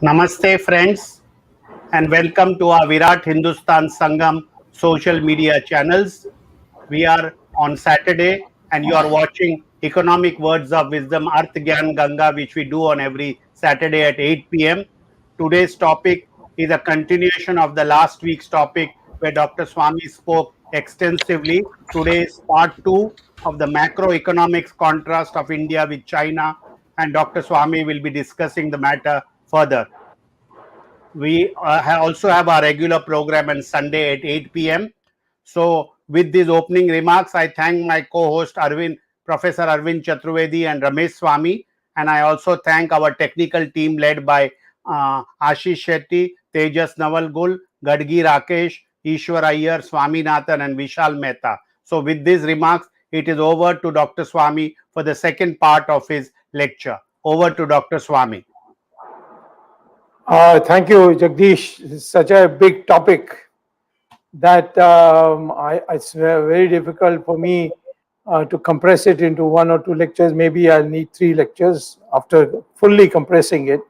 Namaste, friends, and welcome to our Virat Hindustan Sangam social media channels. We are on Saturday, and you are watching Economic Words of Wisdom Arth Gyan Ganga, which we do on every Saturday at 8 p.m. Today's topic is a continuation of the last week's topic, where Dr. Swamy spoke extensively. Today is part two of the macroeconomics contrast of India with China, and Dr. Swamy will be discussing the matter further. We also have our regular program on Sunday at 8 p.m. So, with these opening remarks, I thank my co-host Professor Arvind Chaturvedi and Ramesh Swamy, and I also thank our technical team led by Ashish Shetty, Tejas Navalgul, Gadgi Rakesh, Ishwar Iyer, Swaminathan, and Vishal Mehta. So, with these remarks, it is over to Dr. Swamy for the second part of his lecture. Over to Dr. Swamy. Thank you, Jagdish. It's such a big topic that it's very difficult for me to compress it into one or two lectures. Maybe I'll need 3 lectures after fully compressing it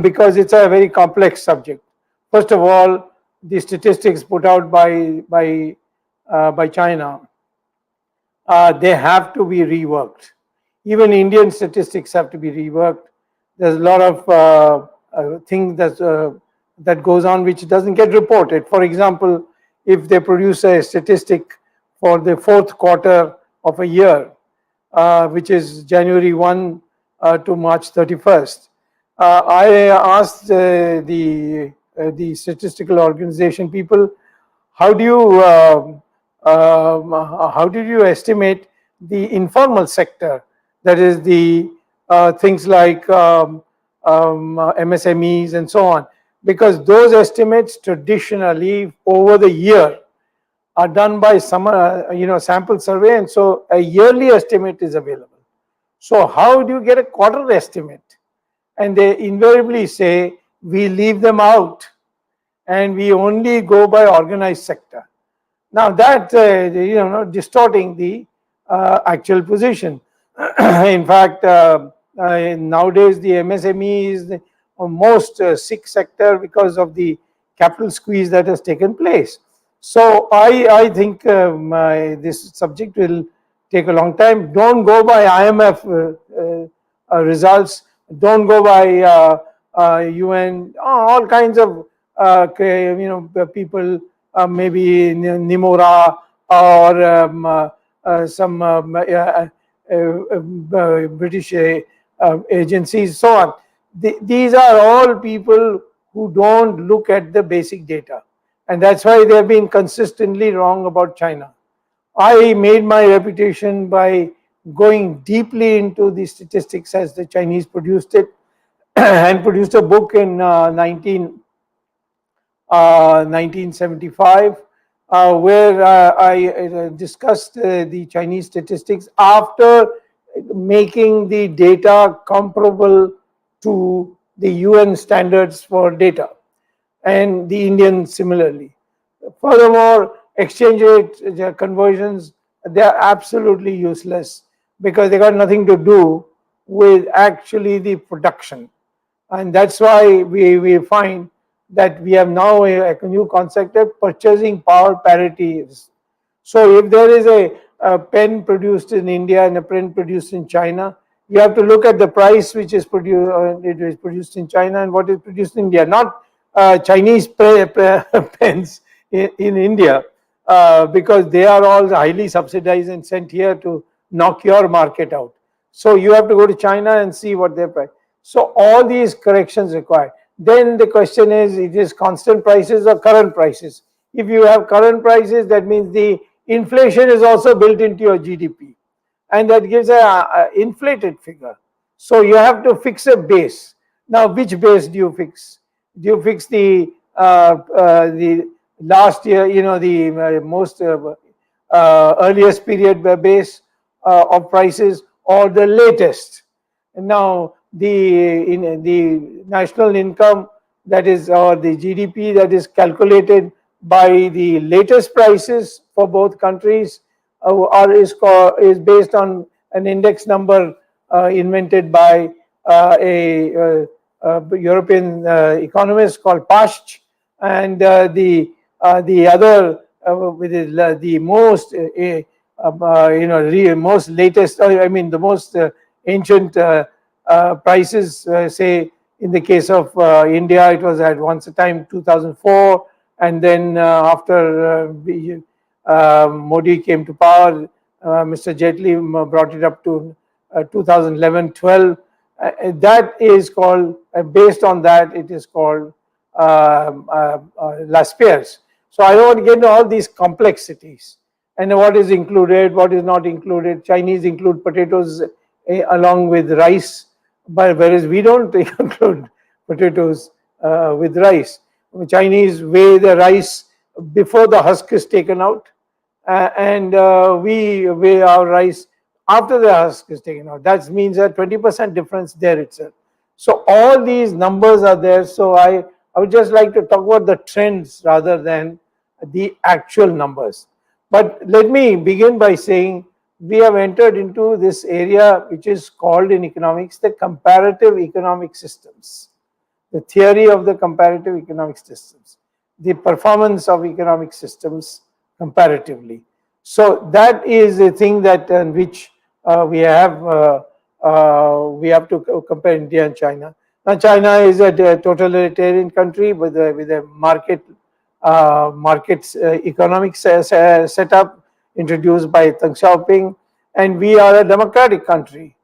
because it's a very complex subject. First of all, the statistics put out by China, they have to be reworked. Even Indian statistics have to be reworked. There's a lot of things that goes on which doesn't get reported. For example, if they produce a statistic for the 4th quarter of a year, which is January 1 to March 31st, I asked the statistical organization people, how do you estimate the informal sector? That is the things like MSMEs and so on, because those estimates traditionally over the year are done by some sample survey, and so a yearly estimate is available. So how do you get a quarter estimate? And they invariably say we leave them out and we only go by organized sector. Now that distorting the actual position. In fact, nowadays the MSME is the most sick sector because of the capital squeeze that has taken place. So I think this subject will take a long time. Don't go by IMF results. Don't go by UN. All kinds of people, maybe Nimora or some British agencies, so on. These are all people who don't look at the basic data, and that's why they have been consistently wrong about China. I made my reputation by going deeply into the statistics as the Chinese produced it and produced a book in 1975 where I discussed the Chinese statistics after making the data comparable to the UN standards for data, and the Indian similarly. Furthermore, exchange rate conversions, they are absolutely useless because they got nothing to do with actually the production. And that's why we find that we have now a new concept of purchasing power parity. So if there is a pen produced in India and a pen produced in China, you have to look at the price which is produced in China and what is produced in India, not Chinese pens in India, because they are all highly subsidized and sent here to knock your market out. So you have to go to China and see what their price. So all these corrections required. Then the question is, it is constant prices or current prices? If you have current prices, that means the inflation is also built into your GDP, and that gives a inflated figure. So you have to fix a base. Now, which base do you fix? Do you fix the last year, the most earliest period base of prices, or the latest? Now, the national income, that is, or the GDP, that is calculated by the latest prices for both countries, is based on an index number invented by a European economist called Pasch, and the other with the most most latest, I mean the most ancient prices, say in the case of India, it was at once a time 2004, and then after Modi came to power, Mr. Jaitley brought it up to 2011-12. That is called, based on that, it is called Las Pierres. So I don't want to get into all these complexities and what is included, what is not included. Chinese include potatoes along with rice, but whereas we don't include potatoes with rice. Chinese weigh the rice before the husk is taken out, and we weigh our rice after the husk is taken out. That means a 20% difference there itself. So all these numbers are there. So I would just like to talk about the trends rather than the actual numbers. But let me begin by saying we have entered into this area which is called in economics the comparative economic systems, the theory of the comparative economic systems, the performance of economic systems comparatively. So that is a thing that which we have to compare India and China. Now China is a totalitarian country with a markets economic setup introduced by Deng Xiaoping, and we are a democratic country,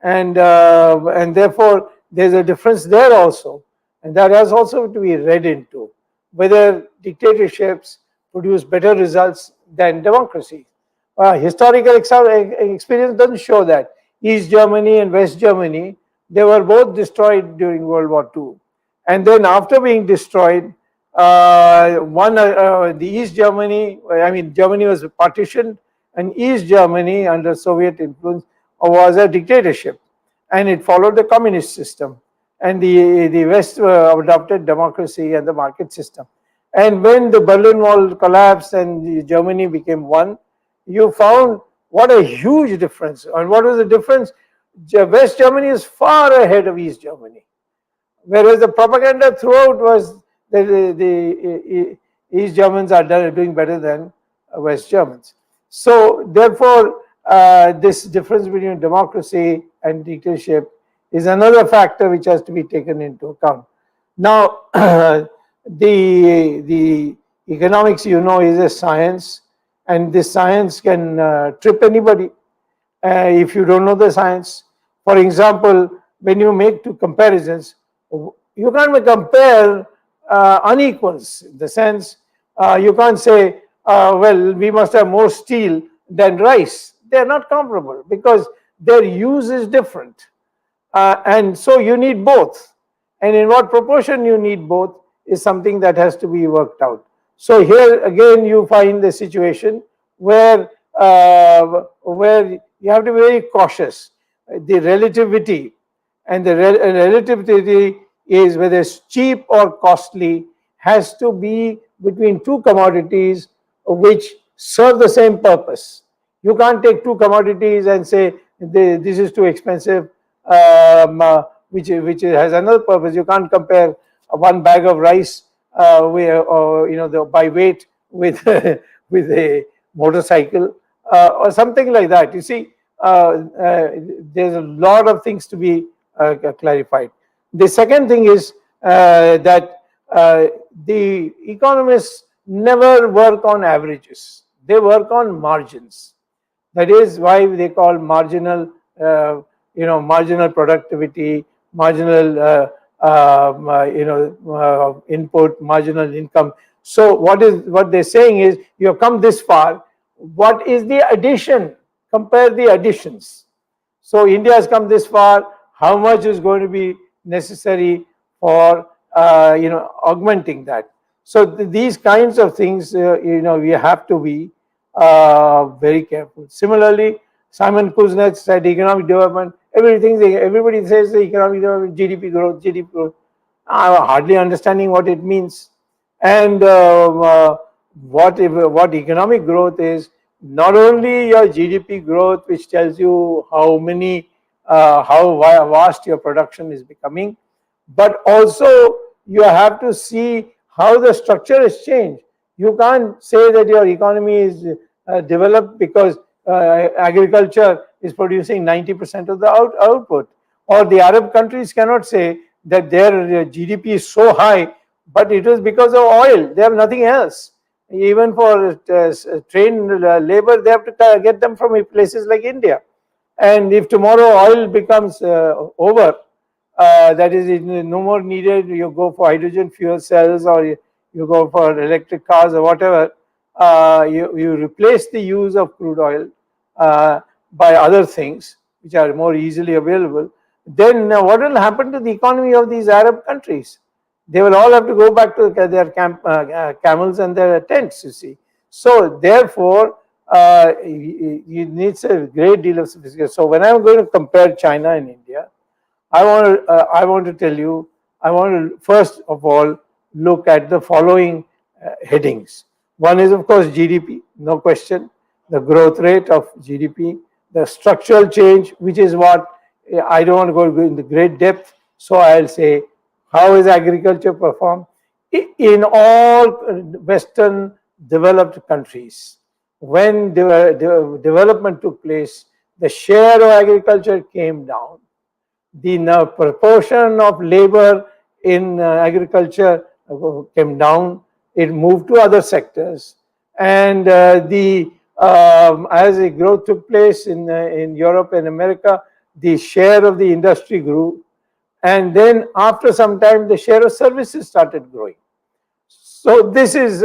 and therefore there's a difference there also, and that has also to be read into whether dictatorships produce better results than democracy. Historical experience doesn't show that. East Germany and West Germany, they were both destroyed during World War II. And then after being destroyed, the East Germany, I mean Germany was partitioned, and East Germany under Soviet influence was a dictatorship, and it followed the communist system. And the West adopted democracy and the market system. And when the Berlin Wall collapsed and Germany became one, you found what a huge difference. And what was the difference? West Germany is far ahead of East Germany, whereas the propaganda throughout was that the East Germans are doing better than West Germans. So therefore, this difference between democracy and dictatorship is another factor which has to be taken into account. Now, the economics, is a science, and this science can trip anybody if you don't know the science. For example, when you make two comparisons, you can't compare unequals, in the sense you can't say, well, we must have more steel than rice. They're not comparable because their use is different. And so you need both. And in what proportion you need both is something that has to be worked out. So here again you find the situation where you have to be very cautious. The relativity, and the relativity is whether it's cheap or costly, has to be between two commodities which serve the same purpose. You can't take two commodities and say this is too expensive, which has another purpose. You can't compare one bag of rice by weight with with a motorcycle or something like that. You see, there's a lot of things to be clarified. The second thing is that the economists never work on averages. They work on margins. That is why they call marginal, marginal productivity, marginal, input, marginal income. So what they're saying is, you have come this far. What is the addition? Compare the additions. So India has come this far. How much is going to be necessary for augmenting that? So these kinds of things, we have to be very careful. Similarly, Simon Kuznets said economic development. Everybody says the economic development, GDP growth, GDP growth. I'm hardly understanding what it means. And what economic growth is, not only your GDP growth, which tells you how vast your production is becoming, but also you have to see how the structure has changed. You can't say that your economy is developed because agriculture is producing 90% of the output. Or the Arab countries cannot say that their GDP is so high, but it is because of oil. They have nothing else. Even for trained labor, they have to get them from places like India. And if tomorrow oil becomes over, that is no more needed, you go for hydrogen fuel cells, or you go for electric cars or whatever, you replace the use of crude oil by other things which are more easily available, then what will happen to the economy of these Arab countries? They will all have to go back to their camels and their tents, you see. So therefore, you need a great deal of sophistication. So when I'm going to compare China and India, I want to tell you, I want to first of all look at the following headings. One is, of course, GDP, no question, the growth rate of GDP, the structural change, which is what I don't want to go into great depth. So I'll say, how is agriculture performed in all Western developed countries? When the development took place, the share of agriculture came down. The proportion of labor in agriculture came down. It moved to other sectors, and as the growth took place in Europe and America, the share of the industry grew, and then after some time, the share of services started growing. So this is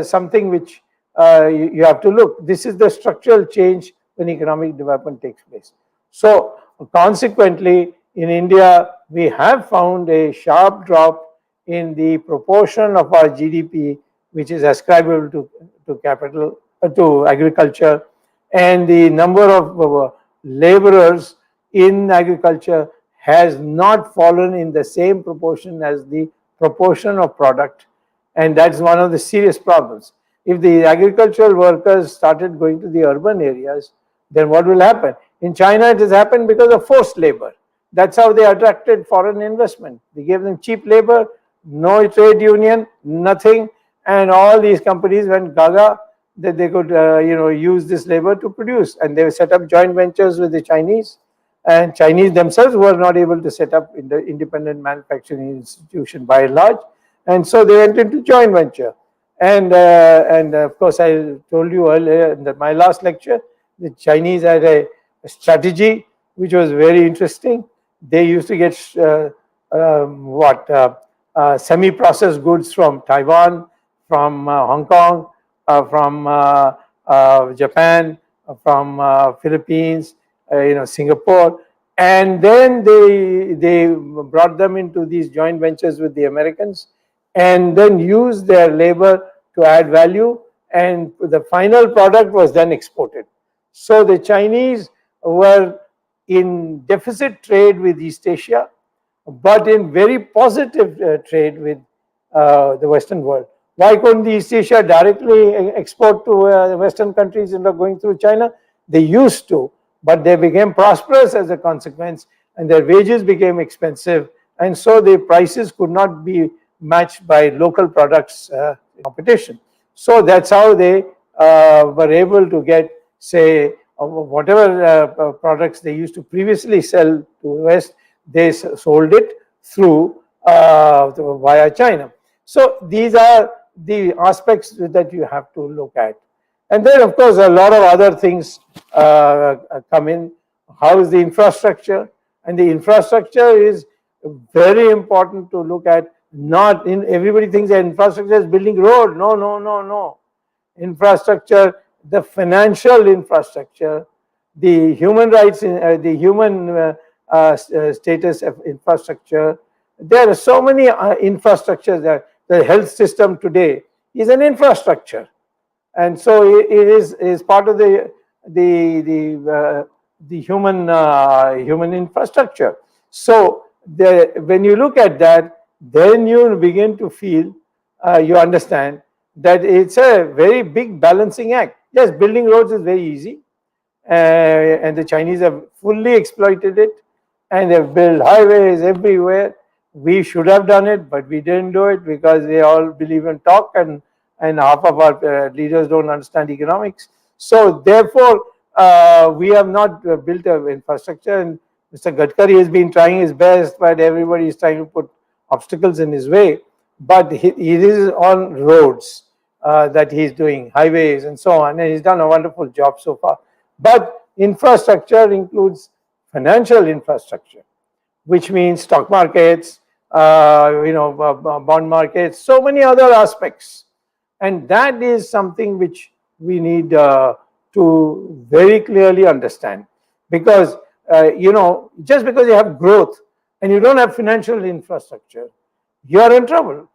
something which you have to look. This is the structural change when economic development takes place. So consequently, in India, we have found a sharp drop in the proportion of our GDP which is ascribable to capital, to agriculture, and the number of laborers in agriculture has not fallen in the same proportion as the proportion of product, and that's one of the serious problems. If the agricultural workers started going to the urban areas, then what will happen? In China, it has happened because of forced labor. That's how they attracted foreign investment. They gave them cheap labor, no trade union, nothing, and all these companies went gaga that they could use this labor to produce, and they set up joint ventures with the Chinese, and Chinese themselves were not able to set up in the independent manufacturing institution by and large, and so they went into joint venture. And of course, I told you earlier in my last lecture, the Chinese had a strategy which was very interesting. They used to get semi-processed goods from Taiwan, from Hong Kong, from Japan, from Philippines, Singapore, and then they brought them into these joint ventures with the Americans, and then used their labor to add value, and the final product was then exported. So the Chinese were in deficit trade with East Asia, but in very positive trade with the Western world. Why couldn't the East Asia directly export to the Western countries instead of going through China? They used to, but they became prosperous as a consequence, and their wages became expensive, and so the prices could not be matched by local products competition. So that's how they were able to get, say, whatever products they used to previously sell to the West, they sold it through via China. So these are the aspects that you have to look at. And then, of course, a lot of other things come in. How is the infrastructure? And the infrastructure is very important to look at. Not in everybody thinks that infrastructure is building road. No, no, no, no. Infrastructure, the financial infrastructure, the human rights, the human status of infrastructure. There are so many infrastructures that the health system today is an infrastructure, and so it is part of the human infrastructure. So when you look at that, then you begin to feel, you understand that it's a very big balancing act. Yes, building roads is very easy, and the Chinese have fully exploited it, and they've built highways everywhere. We should have done it, but we didn't do it because they all believe in talk, and half of our leaders don't understand economics. So therefore, we have not built an infrastructure. And Mr. Gadkari has been trying his best, but everybody is trying to put obstacles in his way. But he is on roads that he's doing, highways and so on, and he's done a wonderful job so far. But infrastructure includes financial infrastructure, which means stock markets, bond markets, so many other aspects. And that is something which we need to very clearly understand. Because, just because you have growth and you don't have financial infrastructure, you are in trouble.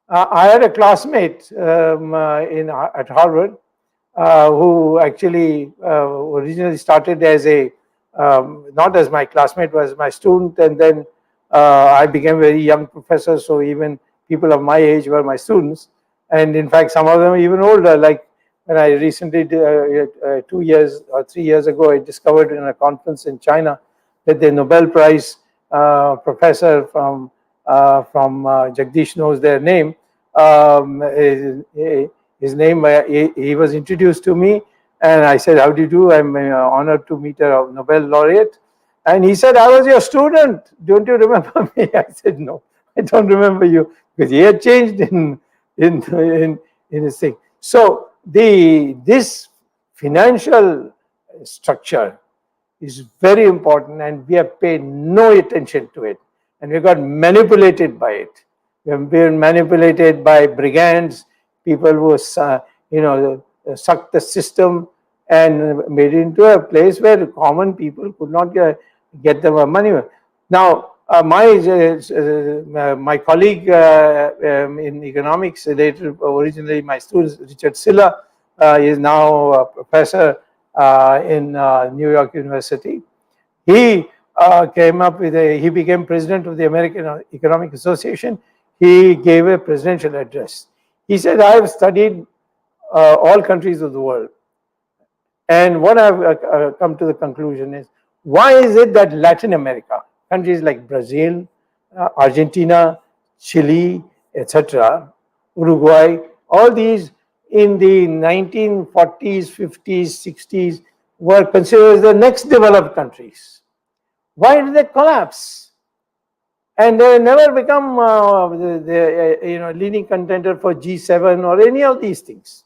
I had a classmate at Harvard who actually originally started as not as my classmate, was my student, and then I became a very young professor, so even people of my age were my students, and in fact some of them are even older. Like when I recently, 2 years or 3 years ago, I discovered in a conference in China that the Nobel Prize professor from Jagdish knows their name. His name, he was introduced to me, and I said, "How do you do? I'm honored to meet a Nobel laureate." And he said, "I was your student. Don't you remember me?" I said, "No, I don't remember you," because he had changed in his thing. So this financial structure is very important, and we have paid no attention to it, and we got manipulated by it. We have been manipulated by brigands, people who sucked the system and made it into a place where common people could not get the money. Now, my colleague in economics, originally my student, Richard Silla, is now a professor in New York University. He came up with he became president of the American Economic Association. He gave a presidential address. He said, "I have studied all countries of the world. And what I've come to the conclusion is, why is it that Latin America, countries like Brazil, Argentina, Chile, etc., Uruguay, all these in the 1940s, 50s, 60s were considered as the next developed countries? Why did they collapse? And they never become the leading contender for G7 or any of these things.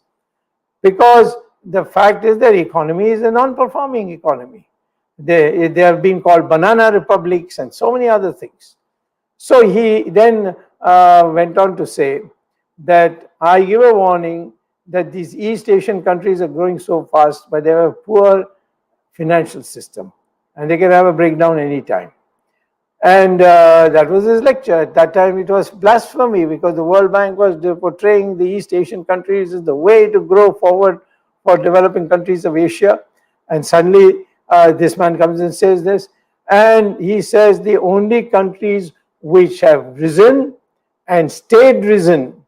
Because the fact is their economy is a non-performing economy. They have been called banana republics and so many other things." So he then went on to say that I give a warning that these East Asian countries are growing so fast, but they have a poor financial system, and they can have a breakdown anytime. And that was his lecture. At that time, it was blasphemy, because the World Bank was portraying the East Asian countries as the way to grow forward for developing countries of Asia. And suddenly, this man comes and says this. And he says the only countries which have risen and stayed risen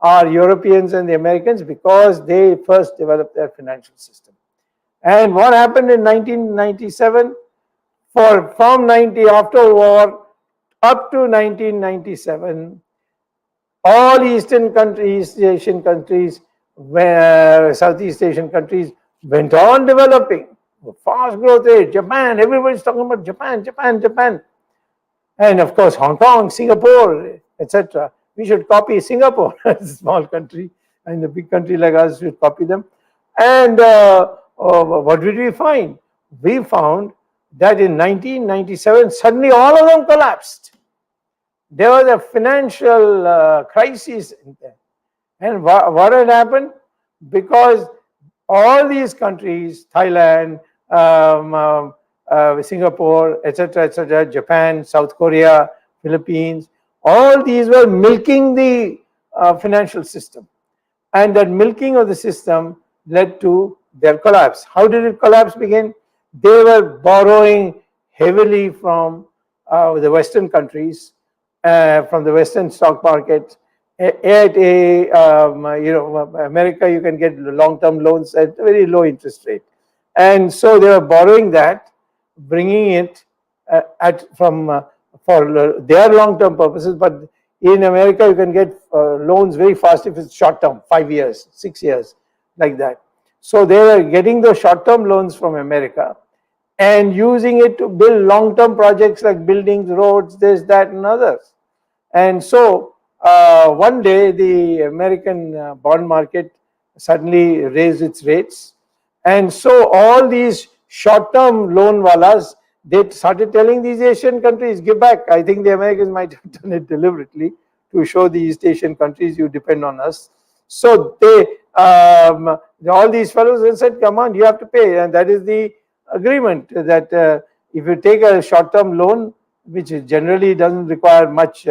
are Europeans and the Americans, because they first developed their financial system. And what happened in 1997? From 90 after war up to 1997, all Eastern countries, East Asian countries, Southeast Asian countries went on developing. Fast growth rate. Japan, everybody's talking about Japan, Japan, Japan. And of course, Hong Kong, Singapore, etc. We should copy Singapore as a small country, and a big country like us should copy them. And what did we find? We found that in 1997, suddenly all of them collapsed. There was a financial crisis in there. And what had happened? Because all these countries, Thailand, Singapore, etc., Japan, South Korea, Philippines, all these were milking the financial system. And that milking of the system led to their collapse. How did it collapse begin? They were borrowing heavily from the Western countries, from the Western stock market. At America, you can get long-term loans at a very low interest rate, and so they were borrowing that, bringing it from for their long-term purposes, but in America you can get loans very fast if it's short-term, 5 years, 6 years, like that. So they are getting those short-term loans from America and using it to build long-term projects like buildings, roads, this, that, and others. And so one day the American bond market suddenly raised its rates. And so all these short-term loan wallas, they started telling these Asian countries, give back. I think the Americans might have done it deliberately to show the East Asian countries, you depend on us. So they, all these fellows then said, come on, you have to pay. And that is the agreement that if you take a short-term loan, which generally doesn't require much,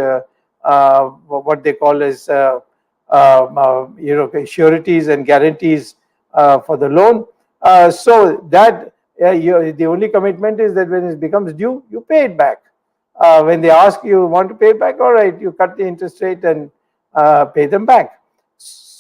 what they call as, sureties and guarantees for the loan. So that the only commitment is that when it becomes due, you pay it back. When they ask you want to pay it back, all right, you cut the interest rate and pay them back.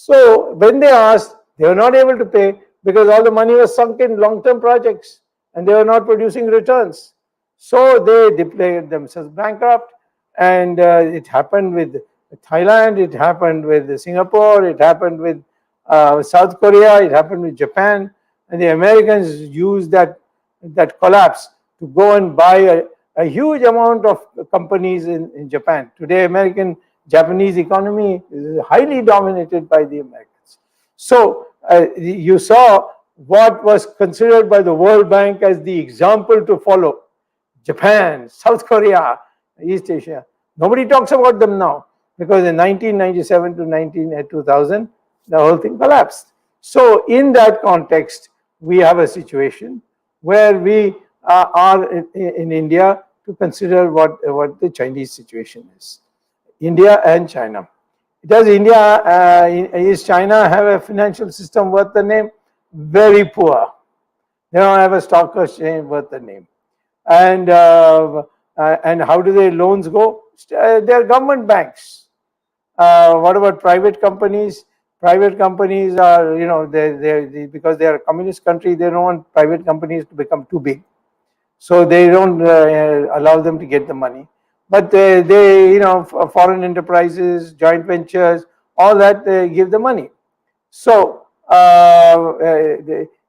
So when they asked, they were not able to pay because all the money was sunk in long-term projects and they were not producing returns. So they declared themselves bankrupt, and it happened with Thailand, it happened with Singapore, it happened with South Korea, it happened with Japan, and the Americans used that collapse to go and buy a huge amount of companies in Japan. Today, Japanese economy is highly dominated by the Americans. So you saw what was considered by the World Bank as the example to follow. Japan, South Korea, East Asia. Nobody talks about them now because in 1997 to 2000, the whole thing collapsed. So in that context, we have a situation where we are in India to consider what the Chinese situation is. India and China. Does is China have a financial system worth the name? Very poor. They don't have a stock exchange worth the name. And how do their loans go? They're government banks. What about private companies? Private companies are, because they are a communist country, they don't want private companies to become too big. So they don't allow them to get the money. But they foreign enterprises, joint ventures, all that, they give the money. So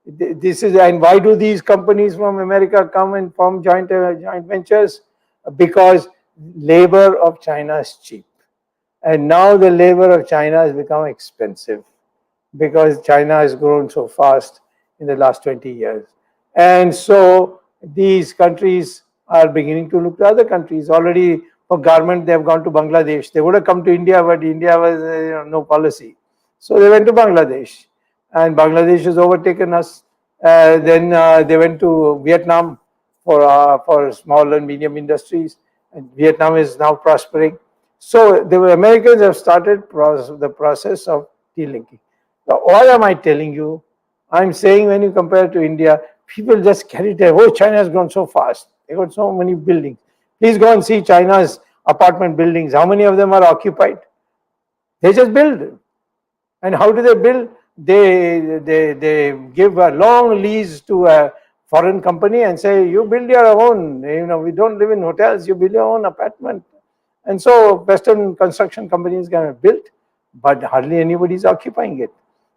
this is, and why do these companies from America come and form joint ventures? Because labor of China is cheap. And now the labor of China has become expensive because China has grown so fast in the last 20 years. And so these countries are beginning to look to other countries. Already for garment, they have gone to Bangladesh. They would have come to India, but India was no policy. So they went to Bangladesh, and Bangladesh has overtaken us. Then they went to Vietnam for small and medium industries, and Vietnam is now prospering. So the Americans have started the process of delinking. Now, what am I telling you? I'm saying when you compare to India, people just carry it. Oh, China has grown so fast. They got so many buildings. Please go and see China's apartment buildings. How many of them are occupied? They just build. And how do they build? They give a long lease to a foreign company and say, you build your own. We don't live in hotels. You build your own apartment. And so Western construction companies can have built, but hardly anybody is occupying it.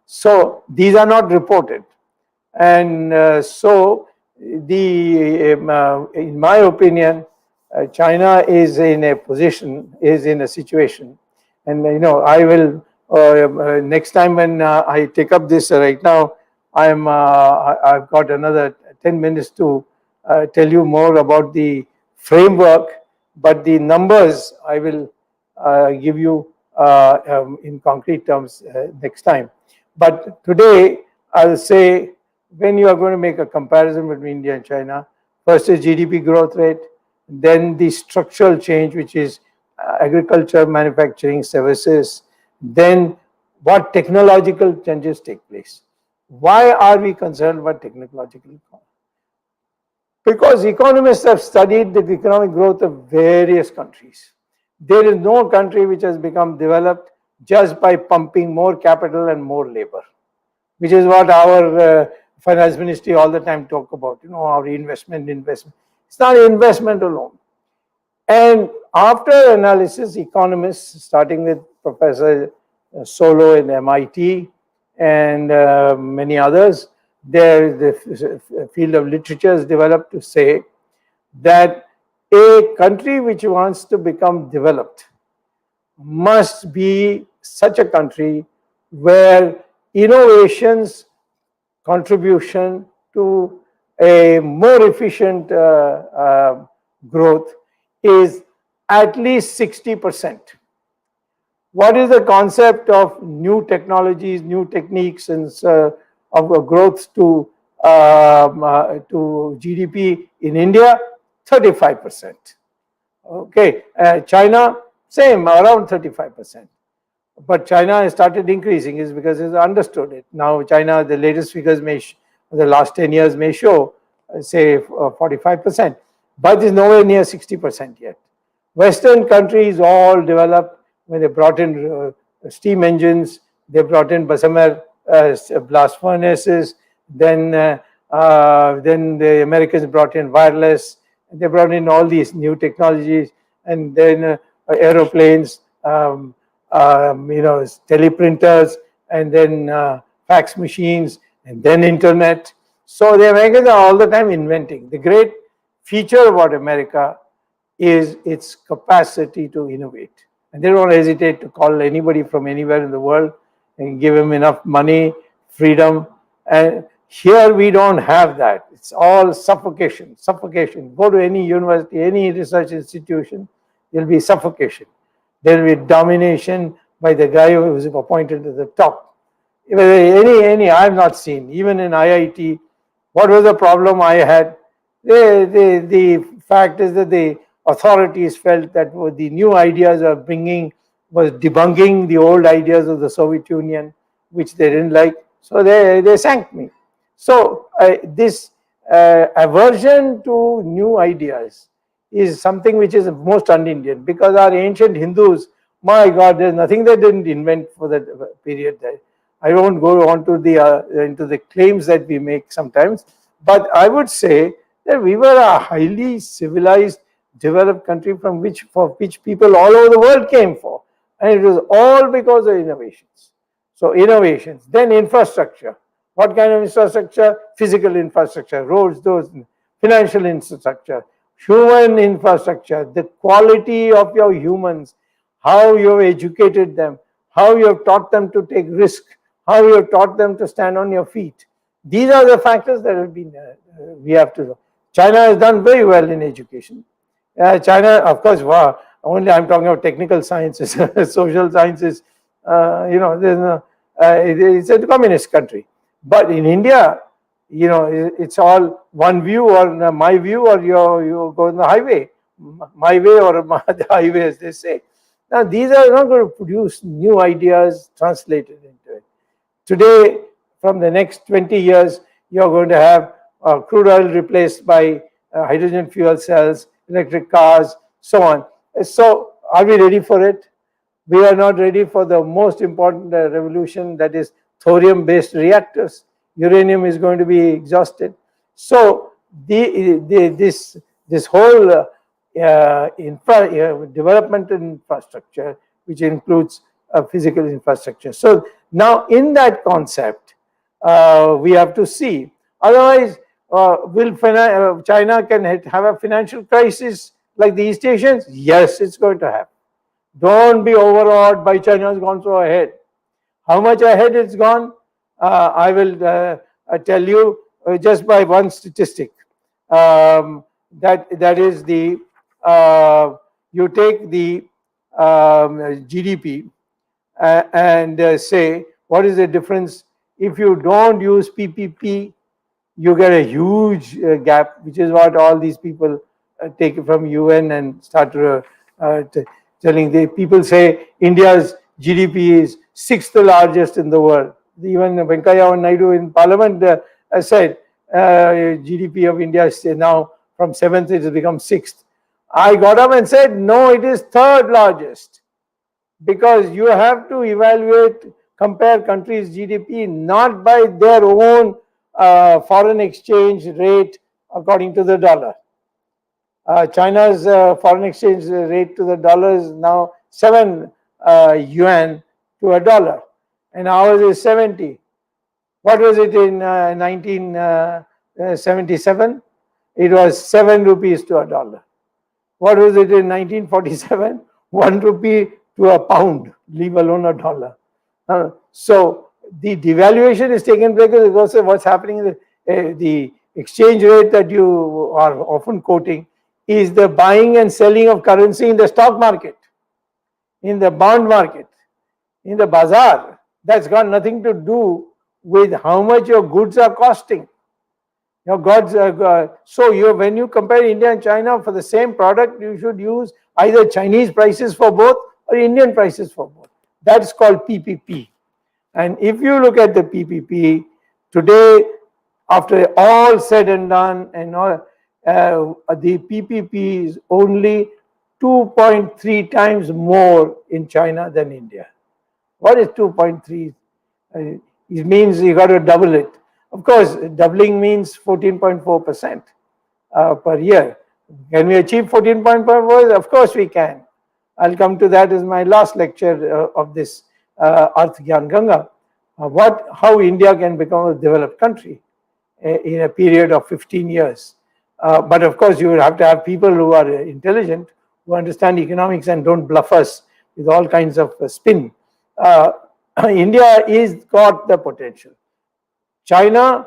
So these are not reported. And so in my opinion, China is in a situation, and I will next time when I take up this. Right now, I've got another 10 minutes to tell you more about the framework, but the numbers I will give you in concrete terms next time. But today, I'll say, when you are going to make a comparison between India and China, first is GDP growth rate, then the structural change, which is agriculture, manufacturing, services, then what technological changes take place. Why are we concerned about technological? Because economists have studied the economic growth of various countries. There is no country which has become developed just by pumping more capital and more labor, which is what our finance ministry all the time talk about, our investment. It's not investment alone. And after analysis, economists, starting with Professor Solo in MIT and many others, the field of literature is developed to say that a country which wants to become developed must be such a country where innovations contribution to a more efficient growth is at least 60%. What is the concept of new technologies, new techniques, and of growth to GDP in India? 35%. Okay, China, same, around 35%. But China has started increasing is because it's understood it. Now China, the latest figures the last 10 years may show, say 45%, but is nowhere near 60% yet. Western countries all developed when they brought in steam engines, they brought in Bessemer blast furnaces, then the Americans brought in wireless, they brought in all these new technologies, and then aeroplanes, teleprinters, and then fax machines, and then internet. So the Americans are all the time inventing. The great feature about America is its capacity to innovate. And they don't hesitate to call anybody from anywhere in the world and give them enough money, freedom. And here we don't have that. It's all suffocation, suffocation. Go to any university, any research institution, there'll be suffocation. There will be domination by the guy who is appointed to the top. Any I have not seen, even in IIT, what was the problem I had? The fact is that the authorities felt that what the new ideas are bringing was debunking the old ideas of the Soviet Union, which they didn't like. So they sank me. So this aversion to new ideas is something which is most un-Indian, because our ancient Hindus, my God, there's nothing they didn't invent for that period. I won't go on to into the claims that we make sometimes, but I would say that we were a highly civilized, developed country for which people all over the world came for, and it was all because of innovations. So innovations, then infrastructure. What kind of infrastructure? Physical infrastructure, roads, those, financial infrastructure, human infrastructure, the quality of your humans, how you have educated them, how you have taught them to take risk, how you have taught them to stand on your feet. These are the factors that have been we have to know. China has done very well in education. China, of course, only I'm talking about technical sciences, social sciences. There's no, it's a communist country. But in India, it's all one view, or my view, or you go on the highway, my way or the highway, as they say. Now, these are not going to produce new ideas translated into it. Today, from the next 20 years, you're going to have crude oil replaced by hydrogen fuel cells, electric cars, so on. So, are we ready for it? We are not ready for the most important revolution, that is thorium-based reactors. Uranium is going to be exhausted. So, this whole developmental infrastructure, which includes physical infrastructure. So now in that concept, we have to see. Otherwise, will China can have a financial crisis like the East Asians? Yes, it's going to happen. Don't be overawed by China has gone so ahead. How much ahead it's gone? I will tell you just by one statistic. That is the you take the GDP and say what is the difference if you don't use PPP. You get a huge gap, which is what all these people take it from UN and start telling. The people say India's GDP is 6th largest in the world. Even Venkaiah Naidu in Parliament said GDP of India is now from 7th it has become 6th. I got up and said, no, it is 3rd largest, because you have to compare countries' GDP not by their own foreign exchange rate according to the dollar. China's foreign exchange rate to the dollar is now 7 yuan to a dollar, and ours is 70. What was it in 1977? It was 7 rupees to a dollar. What was it in 1947? 1 rupee to a pound, leave alone a dollar. So the devaluation is taking place because of what's happening in the exchange rate that you are often quoting is the buying and selling of currency in the stock market, in the bond market, in the bazaar. That's got nothing to do with how much your goods are costing. Your goods, when you compare India and China for the same product, you should use either Chinese prices for both or Indian prices for both. That's called PPP. And if you look at the PPP today, after all said and done, and all, the PPP is only 2.3 times more in China than India. What is 2.3? It means you got to double it. Of course, doubling means 14.4% per year. Can we achieve 14.4%? Of course we can. I'll come to that as my last lecture of this Arth Gyan Ganga. How India can become a developed country in a period of 15 years. But of course, you will have to have people who are intelligent, who understand economics and don't bluff us with all kinds of spin. India is got the potential. China,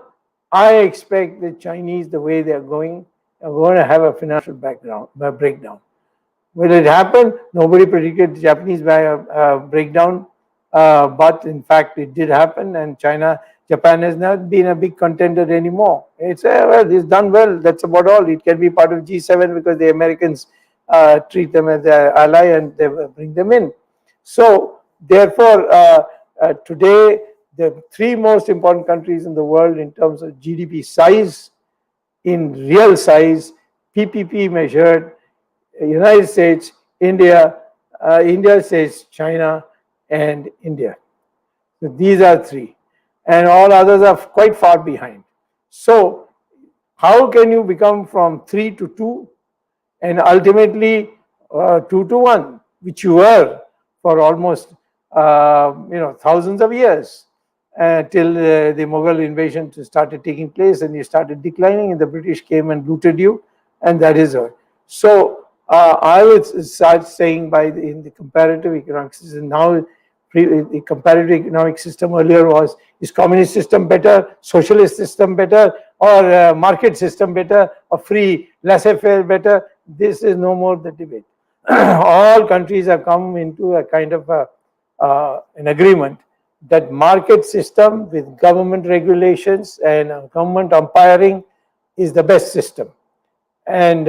I expect the Chinese, the way they are going to have a financial breakdown. Will it happen? Nobody predicted the Japanese breakdown, but in fact it did happen, and Japan has not been a big contender anymore. It's done well. That's about all. It can be part of G7 because the Americans treat them as their ally and they bring them in. So therefore, today the three most important countries in the world in terms of GDP size, in real size, PPP measured, United States, India, United States, China, and India. So these are three, and all others are quite far behind. So how can you become from 3 to 2 and ultimately 2 to 1, which you were for almost thousands of years till the Mughal invasion started taking place and you started declining and the British came and looted you, and that is all. So I would start saying in the comparative economic system now, the comparative economic system earlier was, is communist system better, socialist system better, or market system better, or free laissez-faire better? This is no more the debate. All countries have come into a kind of an agreement that market system with government regulations and government umpiring is the best system. And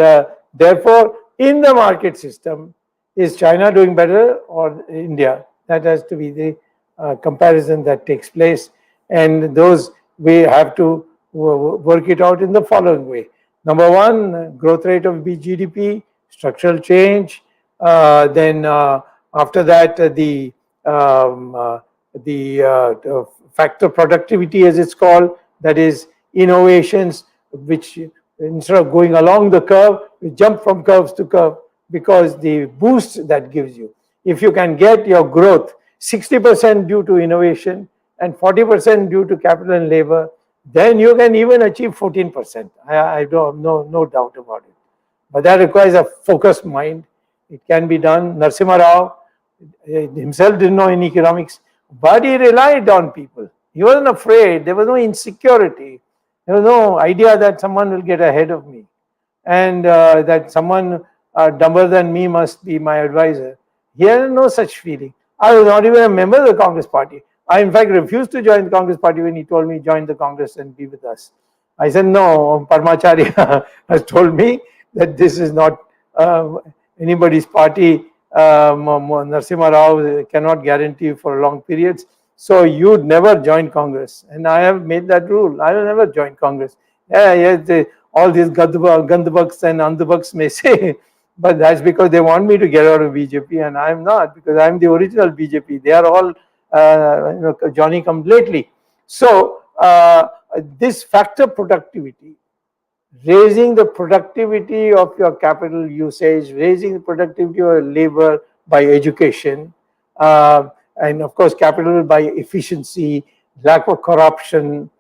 therefore, in the market system, is China doing better or India? That has to be the comparison that takes place. And those we have to work it out in the following way. Number one, growth rate of GDP, structural change. Then after that, the factor productivity, as it's called, that is innovations, which instead of going along the curve, you jump from curves to curve because the boost that gives you. If you can get your growth 60% due to innovation and 40% due to capital and labor, then you can even achieve 14%. I don't no doubt about it. But that requires a focused mind. It can be done. Narasimha Rao himself didn't know in economics, but he relied on people. He wasn't afraid. There was no insecurity. There was no idea that someone will get ahead of me and that someone dumber than me must be my advisor. He had no such feeling. I was not even a member of the Congress party. I, in fact, refused to join the Congress party when he told me join the Congress and be with us. I said, no, Paramacharya has told me that this is not anybody's party. Narasimha Rao cannot guarantee for long periods. So you'd never join Congress. And I have made that rule. I will never join Congress. All these Gandhabaks and Andhabaks may say, but that's because they want me to get out of BJP, and I'm not, because I'm the original BJP. They are all Johnny come lately. So this factor productivity raising the productivity of your capital usage, raising the productivity of your labor by education, and of course capital by efficiency, lack of corruption,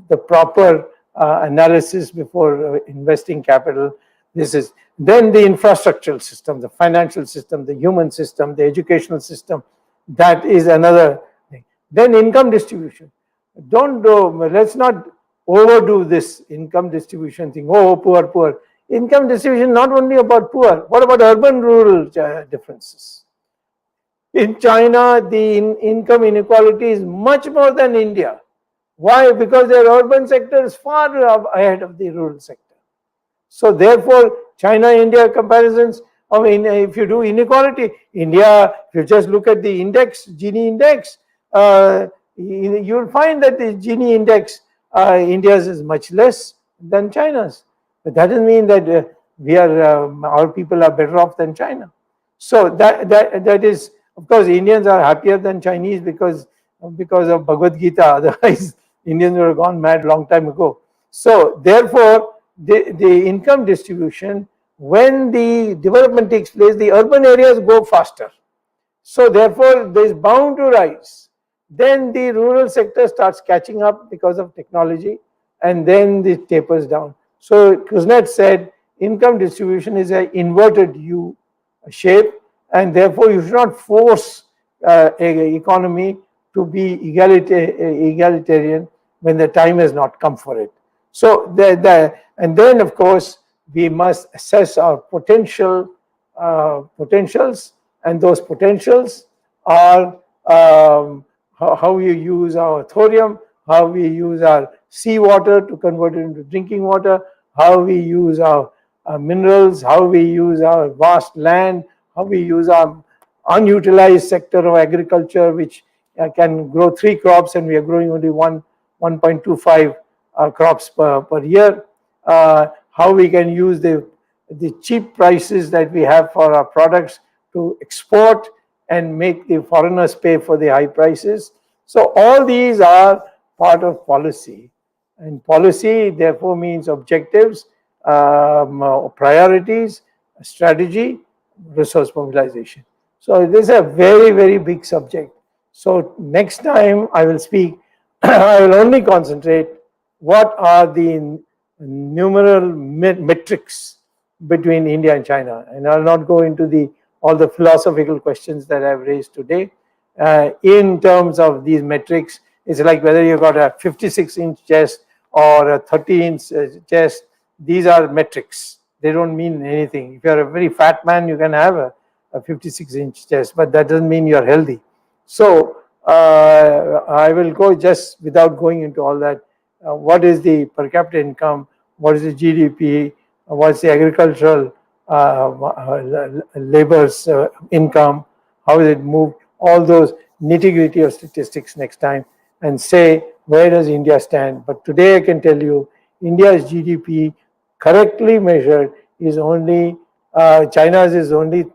the proper analysis before investing capital. This is then the infrastructural system, the financial system, the human system, the educational system. That is another thing. Then income distribution. Don't do, let's not overdo this income distribution thing. Oh, poor, poor. Income distribution not only about poor. What about urban rural differences? In China, the income inequality is much more than India. Why? Because their urban sector is far ahead of the rural sector. So therefore, China-India comparisons, I mean, if you do inequality, India, if you just look at the index, Gini index, you'll find that the Gini index, India's is much less than China's. But that doesn't mean that our people are better off than China. So that is, of course, Indians are happier than Chinese because of Bhagavad Gita. Otherwise, Indians would have gone mad long time ago. So therefore, the income distribution, when the development takes place, the urban areas go faster. So therefore, there is bound to rise. Then the rural sector starts catching up because of technology, and then it tapers down. So Kuznets said income distribution is an inverted U shape, and therefore you should not force an economy to be egalitarian when the time has not come for it. So and then of course we must assess our potentials, and those potentials are how we use our thorium, how we use our seawater to convert it into drinking water, how we use our minerals, how we use our vast land, how we use our unutilized sector of agriculture, which can grow 3 crops and we are growing only 1.25 crops per year. How we can use the cheap prices that we have for our products to export and make the foreigners pay for the high prices. So all these are part of policy, and policy therefore means objectives, priorities, strategy, resource mobilization. So this is a very, very big subject. So next time I will speak, I will only concentrate what are the numeral metrics between India and China, and I'll not go into all the philosophical questions that I've raised today. In terms of these metrics, it's like whether you've got a 56-inch chest or a 30-inch chest. These are metrics. They don't mean anything. If you're a very fat man, you can have a 56-inch chest, but that doesn't mean you're healthy. So I will go just without going into all that. What is the per capita income? What is the GDP? What's the agricultural labor's income? How is it moved? All those nitty-gritty of statistics next time, and say where does India stand. But today I can tell you India's GDP correctly measured is only, China's is only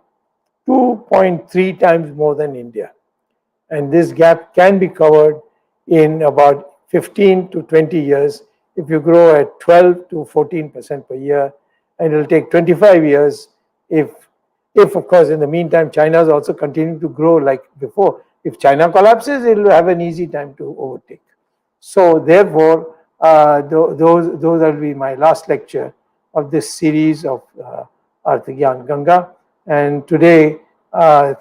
2.3 times more than India. And this gap can be covered in about 15 to 20 years if you grow at 12 to 14% per year, and it will take 25 years if of course in the meantime China is also continuing to grow like before. If China collapses, it will have an easy time to overtake. So therefore, those will be my last lecture of this series of Arthagyan Ganga. And today,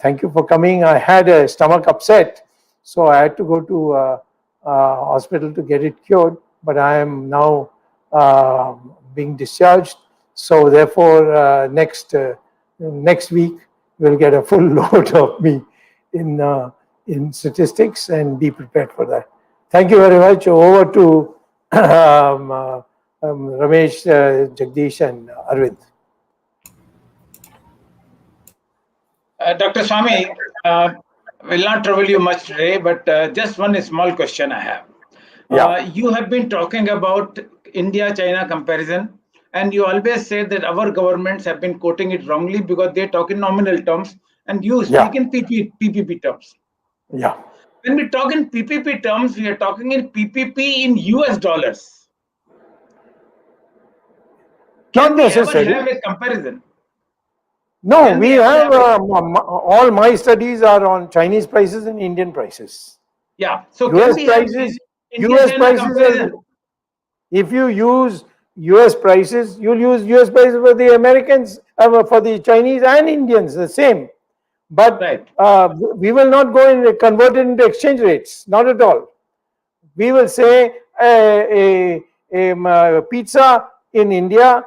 thank you for coming. I had a stomach upset, so I had to go to hospital to get it cured, but I am now being discharged. So therefore, next week we'll get a full load of me in statistics, and be prepared for that. Thank you very much. Over to Ramesh, Jagdish, and Arvind. Dr. Swamy, will not trouble you much today, but just one small question I have. You have been talking about India-China comparison, and you always say that our governments have been quoting it wrongly because they talk in nominal terms and you speak in PPP terms. Yeah. When we talk in PPP terms, we are talking in PPP in US dollars. Not Can we ever necessary. have a comparison? No, Can we we ever have have a all my studies are on Chinese prices and Indian prices. yeah? So can US we have prices, India US China prices are, comparison? if you use US prices, you'll use US prices for the Americans, for the Chinese and Indians, the same. But Right. we will not go and convert it into exchange rates, not at all. We will say a pizza in India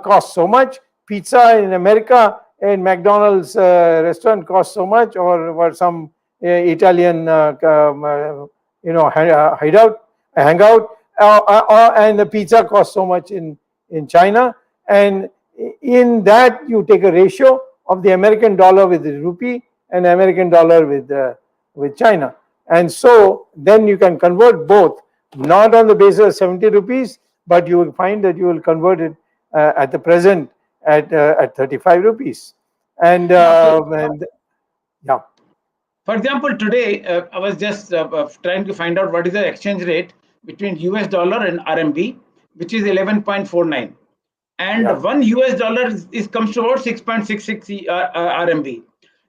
costs so much, pizza in America in McDonald's restaurant costs so much, or some Italian hangout, and the pizza costs so much in China, and in that you take a ratio of the American dollar with the rupee and American dollar with China. And so then you can convert both, not on the basis of 70 rupees, but you will find that you will convert it at the present at 35 rupees. And yeah. For example, today I was just trying to find out what is the exchange rate between US dollar and RMB, which is 11.49, and Yeah. 1 US dollar comes to about 6.66 RMB.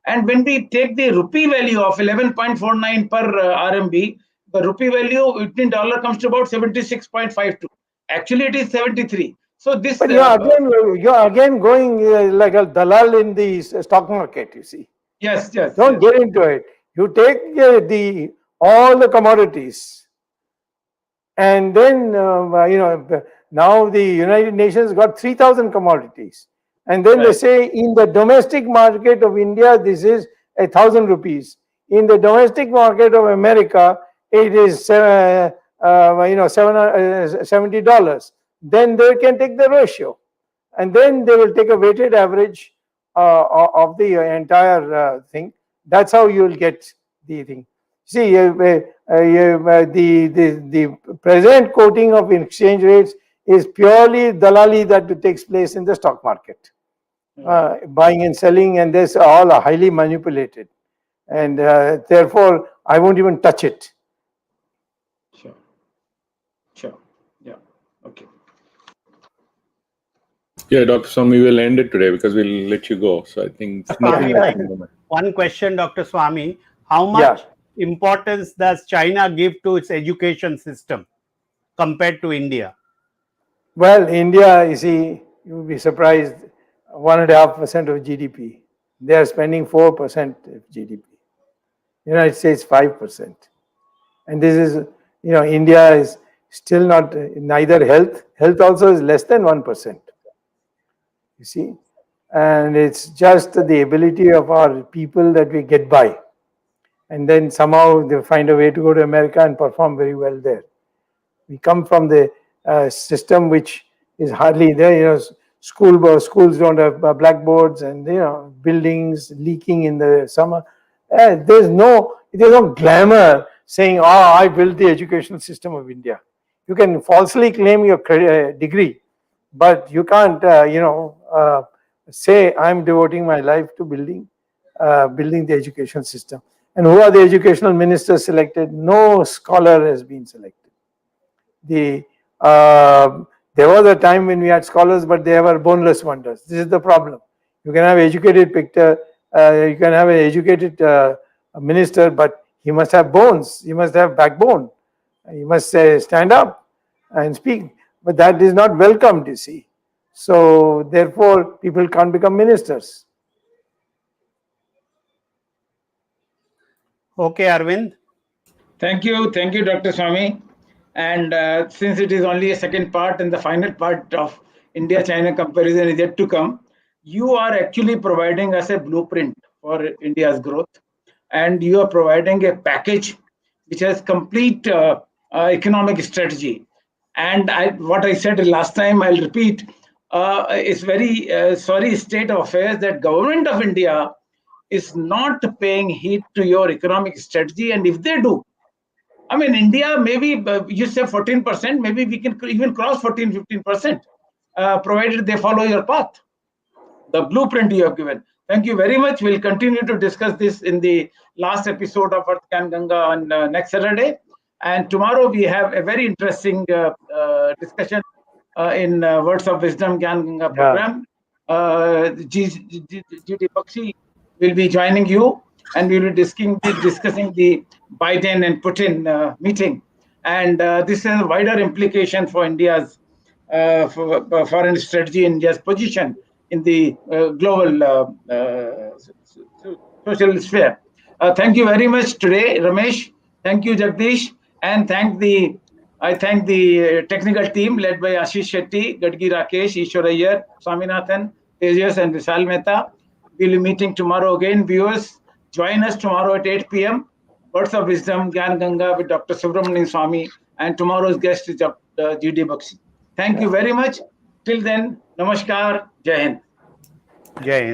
And when we take the rupee value of 11.49 per RMB, the rupee value between dollar comes to about 76.52. Actually, it is 73. So this But you're again going like a dalal in the stock market, you see. yes, yes, Don't yes. get into it. You take all the commodities, and then now the United Nations got 3,000 commodities, and then they Right. say in the domestic market of India this is 1,000 rupees. In the domestic market of America it is $70. Then they can take the ratio, and then they will take a weighted average of the entire thing. That's how you will get the thing. See, the present quoting of exchange rates is purely dalali that takes place in the stock market, buying and selling, and this all are highly manipulated, and therefore I won't even touch it. Sure. Sure. Yeah. Okay. Yeah, Dr. Swamy, will end it today because we'll let you go. So I think nothing Swamy, else in the mind. one question, Dr. Swamy. How much importance does China give to its education system compared to India? Well, India, you see, you will be surprised, 1.5% of GDP. They are spending 4% of GDP. United States 5%. And this is, India is still not, neither health. Health also is less than 1%. You see? And it's just the ability of our people that we get by. And then somehow they find a way to go to America and perform very well there. We come from the system which is hardly there. Schools don't have blackboards, and buildings leaking in the summer. There's no glamour saying, "Oh, I built the educational system of India." You can falsely claim your degree, but you can't, say I'm devoting my life to building the education system. And who are the educational ministers selected? No scholar has been selected. There was a time when we had scholars, but they were boneless wonders. This is the problem. You can have educated you can have an educated minister, but he must have bones. He must have backbone. He must stand up and speak. But that is not welcomed, you see. So therefore, people can't become ministers. Okay, Arvind. Thank you, Dr. Swamy. And since it is only a second part and the final part of India-China comparison is yet to come, you are actually providing us a blueprint for India's growth, and you are providing a package which has complete economic strategy. And what I said last time, I'll repeat. It's very sorry state of affairs that government of India is not paying heed to your economic strategy, and if they do, I mean, India, maybe you say 14%, maybe we can even cross 14, 15%, provided they follow your path, the blueprint you have given. Thank you very much. We'll continue to discuss this in the last episode of Earth Can Ganga on next Saturday. And tomorrow we have a very interesting discussion in Words of Wisdom Gyan Ganga program. GD Bakshi will be joining you, and we will be discussing the Biden and Putin meeting. And this has a wider implication for India's foreign strategy, India's position in the global social sphere. Thank you very much today, Ramesh. Thank you, Jagdish, and I thank the technical team led by Ashish Shetty, Gadgi Rakesh, Ishwar Iyer, Swaminathan, Tejas, and Vishal Mehta. We'll be meeting tomorrow again. Viewers, join us tomorrow at 8 p.m. Words of Wisdom, Gyan Ganga with Dr. Subramanian Swamy, and tomorrow's guest is Dr. GD Bakshi. Thank you very much. Till then, namaskar, Jai Hind. Jai Hind.